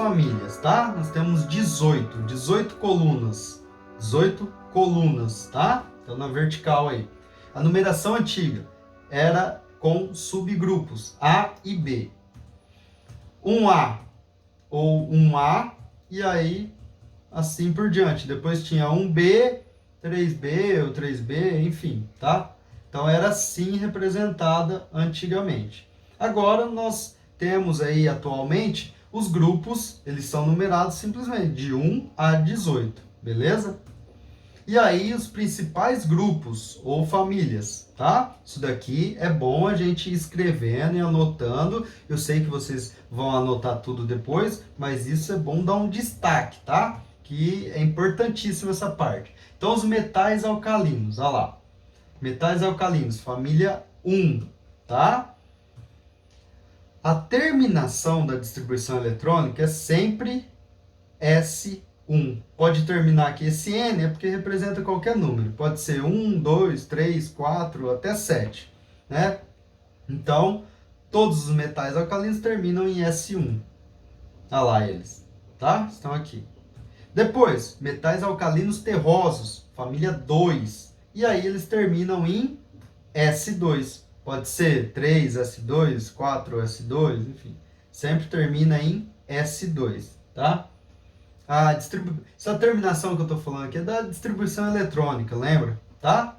famílias, tá? Nós temos 18 colunas. 18 colunas, tá? Então, na vertical aí. A numeração antiga era com subgrupos, A e B. 1A ou 1A, e aí assim por diante. Depois tinha 1B, 3B ou 3B, enfim, tá? Então era assim representada antigamente. Agora nós temos aí atualmente os grupos, eles são numerados simplesmente de 1 a 18, beleza? E aí os principais grupos ou famílias, tá? Isso daqui é bom a gente ir escrevendo e anotando. Eu sei que vocês vão anotar tudo depois, mas isso é bom dar um destaque, tá? Que é importantíssimo essa parte. Então os metais alcalinos, olha lá. Metais alcalinos, família 1, tá? A terminação da distribuição eletrônica é sempre S1. Pode terminar aqui esse N, é porque representa qualquer número. Pode ser 1, 2, 3, 4, até 7, né? Então, todos os metais alcalinos terminam em S1. Olha lá eles, tá? Estão aqui. Depois, metais alcalinos terrosos, família 2. E aí eles terminam em S2. Pode ser 3S2, 4S2, enfim. Sempre termina em S2, tá? Essa terminação que eu estou falando aqui é da distribuição eletrônica, lembra? Tá?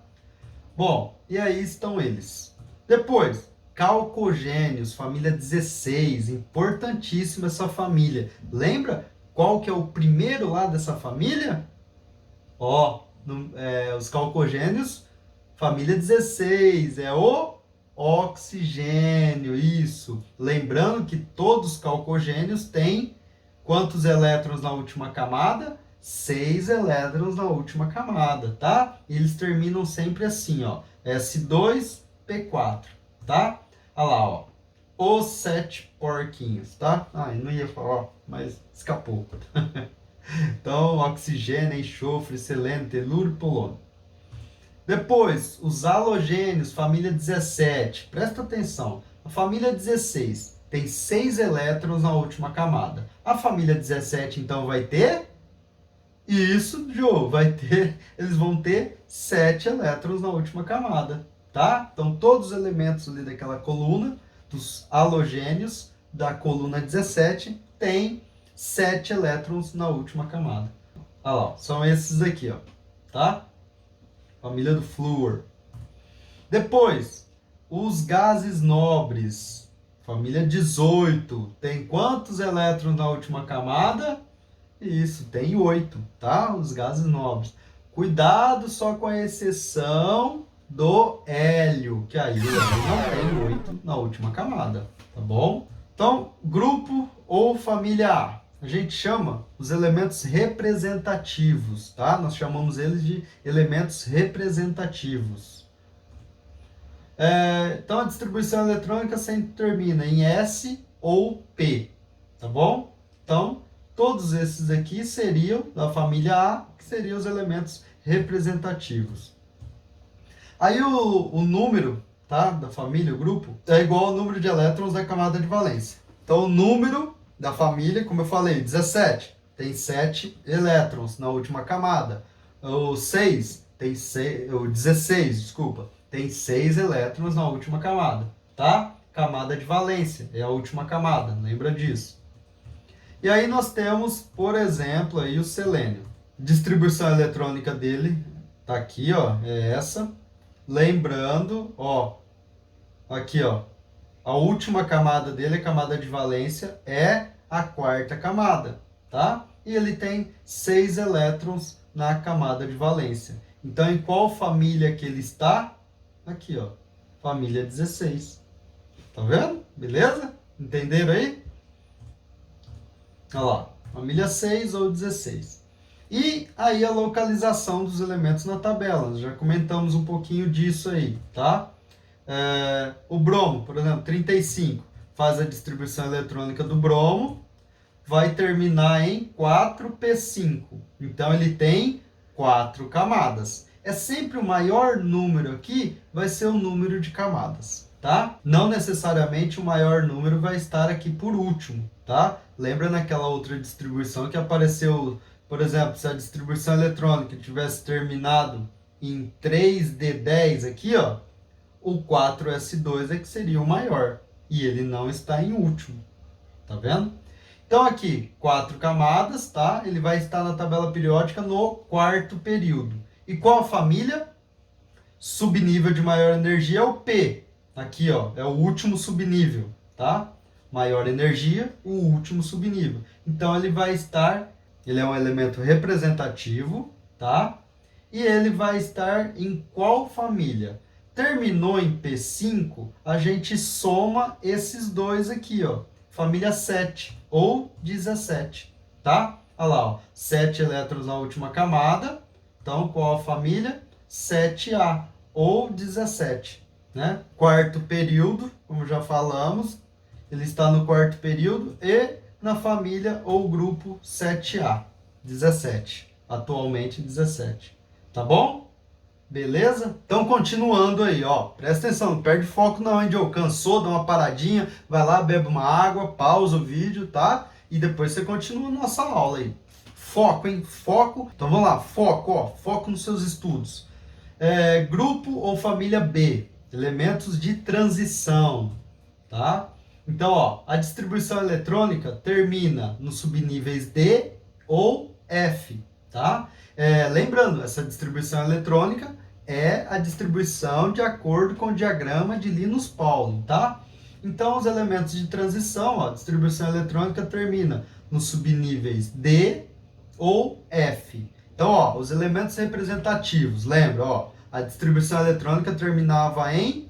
Bom, e aí estão eles. Depois, calcogênios, família 16, importantíssima essa família. Lembra qual que é o primeiro lá dessa família? Os calcogênios, família 16, é o oxigênio, isso. Lembrando que todos os calcogênios têm quantos elétrons na última camada? 6 elétrons na última camada, tá? E eles terminam sempre assim, ó. S2P4, tá? Olha lá, ó. Os 7 porquinhos, tá? Eu não ia falar, mas escapou. Então, oxigênio, enxofre, selênio, telúrio e polônio. Depois, os halogênios, família 17. Presta atenção. A família 16 tem 6 elétrons na última camada. A família 17, então, vai ter? Isso, Jô, eles vão ter 7 elétrons na última camada, tá? Então, todos os elementos ali daquela coluna, dos halogênios da coluna 17, tem 7 elétrons na última camada. Olha lá, são esses aqui, ó, tá? Família do flúor. Depois, os gases nobres. Família 18. Tem quantos elétrons na última camada? Isso, tem 8, tá? Os gases nobres. Cuidado só com a exceção do hélio, que aí ele não tem 8 na última camada, tá bom? Então, grupo ou família A. A gente chama os elementos representativos, tá? Nós chamamos eles de elementos representativos. Então, a distribuição eletrônica sempre termina em S ou P, tá bom? Então, todos esses aqui seriam da família A, que seriam os elementos representativos. Aí o número, tá, da família, o grupo, é igual ao número de elétrons da camada de valência. Então, o número da família, como eu falei, 17, tem 7 elétrons na última camada. O 6 tem 6, o 16, desculpa, tem 6 elétrons na última camada, tá? Camada de valência é a última camada, lembra disso. E aí nós temos, por exemplo, aí o selênio. Distribuição eletrônica dele tá aqui, ó, é essa. Lembrando, ó, aqui, ó, a última camada dele, a camada de valência, é a quarta camada, tá? E ele tem 6 elétrons na camada de valência. Então, em qual família que ele está? Aqui, ó, família 16. Tá vendo? Beleza? Entenderam aí? Olha lá, família 6 ou 16. E aí a localização dos elementos na tabela. Nós já comentamos um pouquinho disso aí, tá? O bromo, por exemplo, 35, faz a distribuição eletrônica do bromo, vai terminar em 4p5. Então ele tem 4 camadas. É sempre o maior número aqui, vai ser o número de camadas, tá? Não necessariamente o maior número vai estar aqui por último, tá? Lembra naquela outra distribuição que apareceu, por exemplo, se a distribuição eletrônica tivesse terminado em 3D10 aqui, ó, o 4S2 é que seria o maior, e ele não está em último, tá vendo? Então aqui, 4 camadas, tá? Ele vai estar na tabela periódica no quarto período. E qual a família? Subnível de maior energia é o P. Aqui, ó, é o último subnível, tá? Maior energia, o último subnível. Então ele vai estar, ele é um elemento representativo, tá? E ele vai estar em qual família? Terminou em P5, a gente soma esses dois aqui, ó. Família 7 ou 17, tá? Olha lá, ó, 7 elétrons na última camada. Então, qual a família? 7A ou 17, né? Quarto período, como já falamos, ele está no quarto período e na família ou grupo 7A, 17, atualmente 17, tá bom? Beleza? Então, continuando aí, ó, presta atenção, não perde foco não, hein, Joe? Cansou, dá uma paradinha, vai lá, bebe uma água, pausa o vídeo, tá? E depois você continua a nossa aula aí. Foco, hein? Foco. Então, vamos lá, foco, ó, foco nos seus estudos. Grupo ou família B, elementos de transição, tá? Então, ó, a distribuição eletrônica termina nos subníveis D ou F, tá? Lembrando, essa distribuição eletrônica é a distribuição de acordo com o diagrama de Linus Pauling, tá? Então, os elementos de transição, ó, a distribuição eletrônica termina nos subníveis D ou F. Então, ó, os elementos representativos, lembra, ó, a distribuição eletrônica terminava em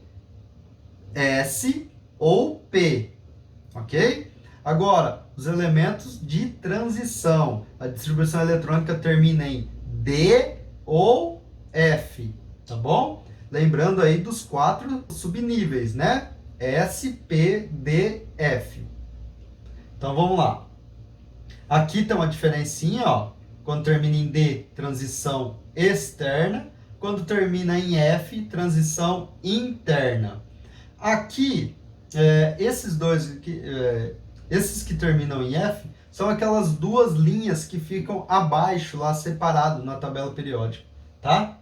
S ou P, ok? Agora, os elementos de transição, a distribuição eletrônica termina em D ou F, tá bom? Lembrando aí dos 4 subníveis, né? S, P, D, F. Então, vamos lá. Aqui tem uma diferencinha, ó. Quando termina em D, transição externa. Quando termina em F, transição interna. Aqui, esses que terminam em F, são aquelas duas linhas que ficam abaixo, lá separado na tabela periódica, tá?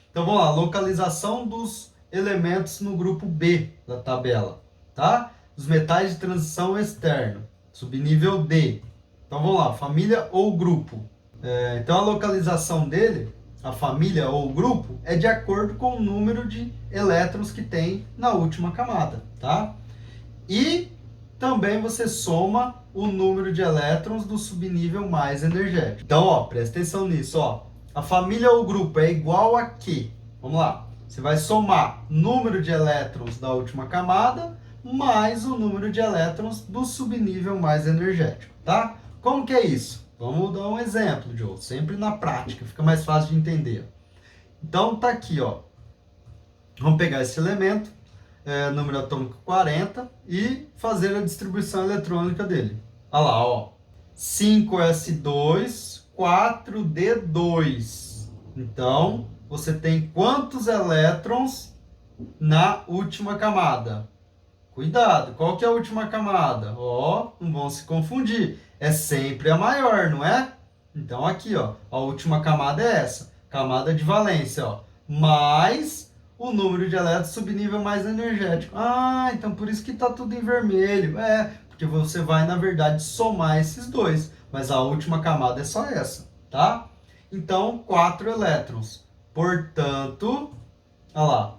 Então, vamos lá, localização dos elementos no grupo B da tabela, tá? Os metais de transição externo, subnível D. Então, vamos lá, família ou grupo. Então, a localização dele, a família ou grupo, é de acordo com o número de elétrons que tem na última camada, tá? E também você soma o número de elétrons do subnível mais energético. Então, ó, presta atenção nisso, ó. A família ou grupo é igual a quê? Vamos lá. Você vai somar número de elétrons da última camada mais o número de elétrons do subnível mais energético, tá? Como que é isso? Vamos dar um exemplo, Joe. Sempre na prática, fica mais fácil de entender. Então, tá aqui, ó. Vamos pegar esse elemento, número atômico 40, e fazer a distribuição eletrônica dele. Olha lá, ó. 5s2, 4d2. Então, você tem quantos elétrons na última camada? Cuidado, qual que é a última camada? Ó, não vão se confundir. É sempre a maior, não é? Então, aqui, ó, a última camada é essa. Camada de valência, ó. Mais o número de elétrons subnível mais energético. Ah, então por isso que está tudo em vermelho. Porque você vai, na verdade, somar esses dois. Mas a última camada é só essa, tá? Então, 4 elétrons. Portanto, olha lá,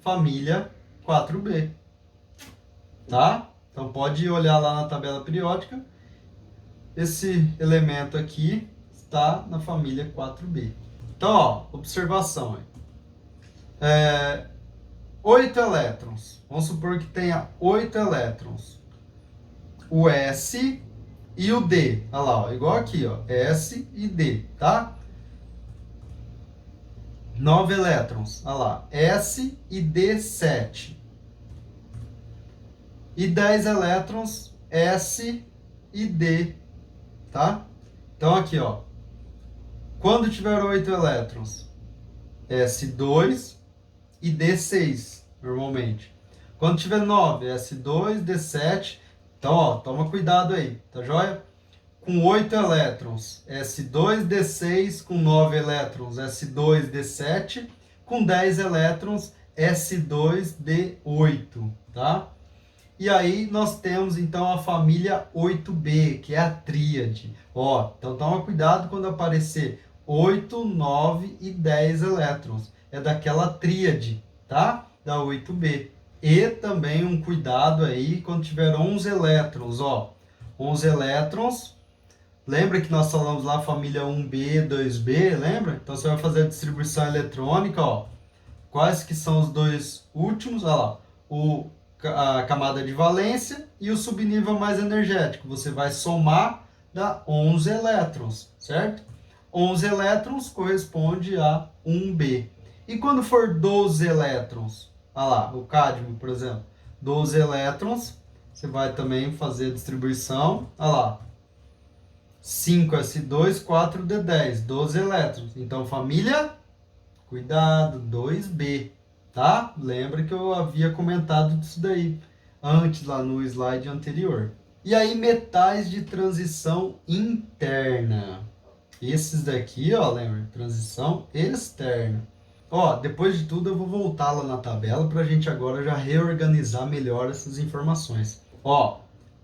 família 4B. Tá? Então, pode olhar lá na tabela periódica. Esse elemento aqui está na família 4B. Então, ó, observação aí. 8 elétrons. Vamos supor que tenha 8 elétrons. O S e o D. Olha lá, ó, igual aqui, ó. S e D, tá? 9 elétrons. Olha lá. S e D7. E 10 elétrons. S e D, tá? Então, aqui, ó. Quando tiver 8 elétrons, S2 e D6, normalmente. Quando tiver 9, S2D7. Então, ó, toma cuidado aí, tá joia? Com 8 elétrons, S2D6, com 9 elétrons, S2D7, com 10 elétrons, S2D8, tá? E aí nós temos então a família 8B, que é a tríade. Ó, então toma cuidado quando aparecer 8, 9 e 10 elétrons. É daquela tríade, tá? Da 8B. E também um cuidado aí quando tiver 11 elétrons, ó. 11 elétrons. Lembra que nós falamos lá família 1B, 2B, lembra? Então você vai fazer a distribuição eletrônica, ó. Quais que são os dois últimos? Olha lá, a camada de valência e o subnível mais energético. Você vai somar, dá 11 elétrons, certo? 11 elétrons corresponde a 1B. E quando for 12 elétrons? Olha lá, o cádmio, por exemplo. 12 elétrons, você vai também fazer a distribuição. Olha lá, 5s2, 4d10, 12 elétrons. Então, família, cuidado, 2B, tá? Lembra que eu havia comentado disso daí antes, lá no slide anterior. E aí, metais de transição interna. Esses daqui, ó, lembra? Transição externa. Ó, depois de tudo eu vou voltar lá na tabela para a gente agora já reorganizar melhor essas informações. Ó,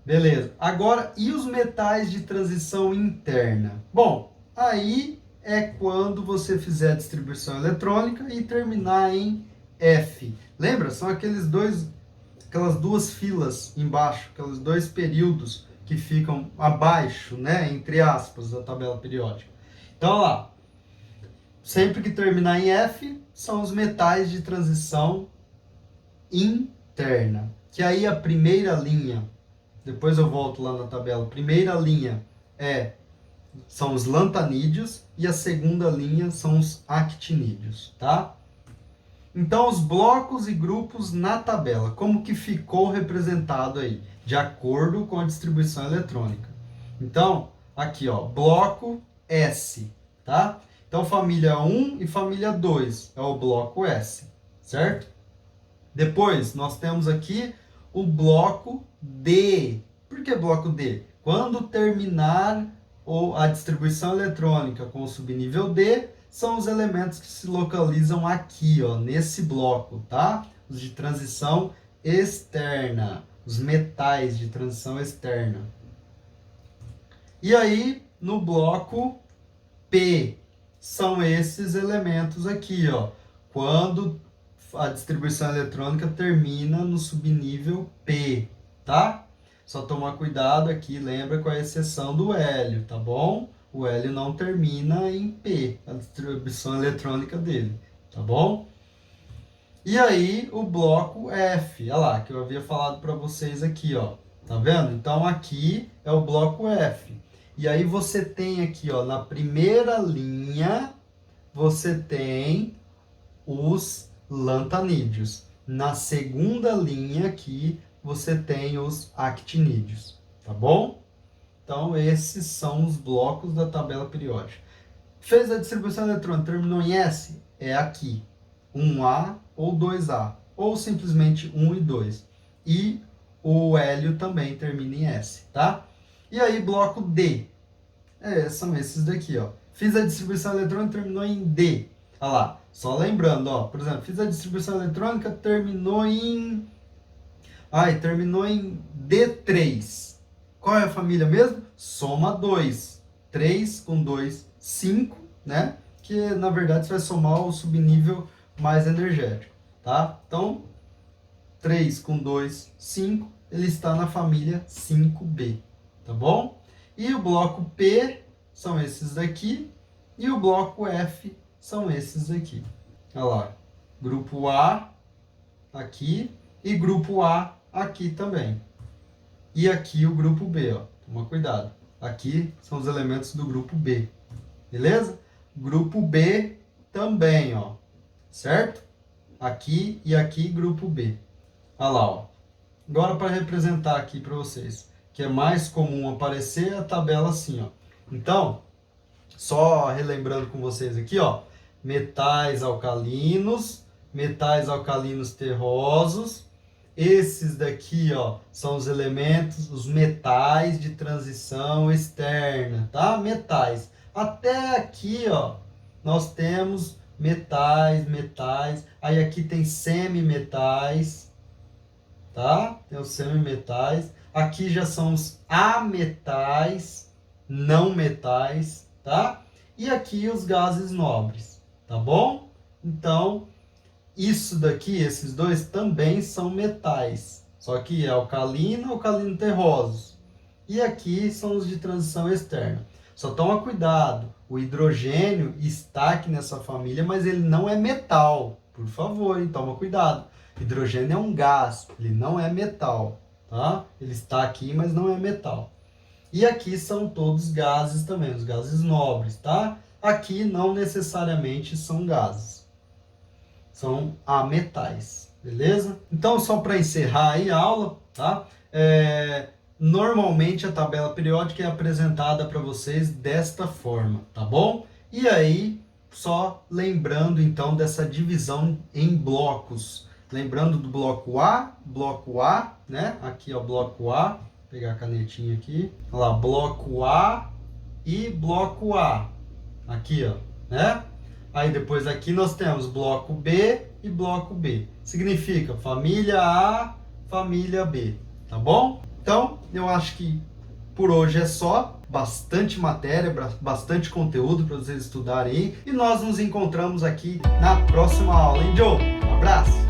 beleza. Agora, e os metais de transição interna? Bom, aí é quando você fizer a distribuição eletrônica e terminar em F. Lembra? São aquelas duas filas embaixo, aqueles dois períodos que ficam abaixo, né, entre aspas, da tabela periódica. Então, lá, sempre que terminar em F, são os metais de transição interna. Que aí a primeira linha, depois eu volto lá na tabela, primeira linha são os lantanídeos e a segunda linha são os actinídeos, tá? Então, os blocos e grupos na tabela, como que ficou representado aí? De acordo com a distribuição eletrônica. Então, aqui, ó, bloco S, tá? Então, família 1 e família 2 é o bloco S, certo? Depois, nós temos aqui o bloco D. Por que bloco D? Quando terminar a distribuição eletrônica com o subnível D, são os elementos que se localizam aqui, ó, nesse bloco, tá? Os de transição externa, os metais de transição externa. E aí, no bloco P, são esses elementos aqui, ó. Quando a distribuição eletrônica termina no subnível P, tá? Só tomar cuidado aqui, lembra com a exceção do hélio, tá bom? O hélio não termina em P, a distribuição eletrônica dele, tá bom? E aí, o bloco F, olha lá, que eu havia falado para vocês aqui, ó. Tá vendo? Então, aqui é o bloco F. E aí, você tem aqui, ó, na primeira linha, você tem os lantanídeos. Na segunda linha aqui, você tem os actinídeos, tá bom? Então, esses são os blocos da tabela periódica. Fez a distribuição eletrônica, terminou em S? É aqui. 1A ou 2A. Ou simplesmente 1 e 2. E o hélio também termina em S, tá? E aí, bloco D. São esses daqui, ó. Fiz a distribuição eletrônica, terminou em D. Olha lá. Só lembrando, ó. Por exemplo, fiz a distribuição eletrônica, terminou em D3. Qual é a família mesmo? Soma 2. 3 com 2, 5, né? Que na verdade você vai somar o subnível mais energético, tá? Então, 3 com 2, 5, ele está na família 5B, tá bom? E o bloco P são esses daqui, e o bloco F são esses daqui. Olha lá, grupo A aqui, e grupo A aqui também. E aqui o grupo B, ó. Toma cuidado. Aqui são os elementos do grupo B. Beleza? Grupo B também, ó. Certo? Aqui e aqui, grupo B. Olha lá, ó. Agora para representar aqui para vocês, que é mais comum aparecer a tabela assim, ó. Então, só relembrando com vocês aqui, ó. Metais alcalinos terrosos, Esses daqui, ó, são os elementos, os metais de transição externa, tá? Metais. Até aqui, ó, nós temos metais. Aí aqui tem semimetais, tá? Tem os semimetais. Aqui já são os ametais, não metais, tá? E aqui os gases nobres, tá bom? Então, isso daqui, esses dois também são metais, só que é alcalino terrosos. E aqui são os de transição externa. Só toma cuidado, o hidrogênio está aqui nessa família, mas ele não é metal. Por favor, hein? Toma cuidado. Hidrogênio é um gás, ele não é metal, tá? Ele está aqui, mas não é metal. E aqui são todos gases também, os gases nobres, tá? Aqui não necessariamente são gases, são ametais, beleza? Então, só para encerrar aí a aula, tá? Normalmente a tabela periódica é apresentada para vocês desta forma, tá bom? E aí, só lembrando então dessa divisão em blocos. Lembrando do bloco A, né? Aqui, ó, bloco A. Vou pegar a canetinha aqui. Olha lá, bloco A e bloco A. Aqui, ó, né? Aí depois aqui nós temos bloco B e bloco B. Significa família A, família B, tá bom? Então, eu acho que por hoje é só. Bastante matéria, bastante conteúdo para vocês estudarem aí. E nós nos encontramos aqui na próxima aula, hein, Joe? Um abraço!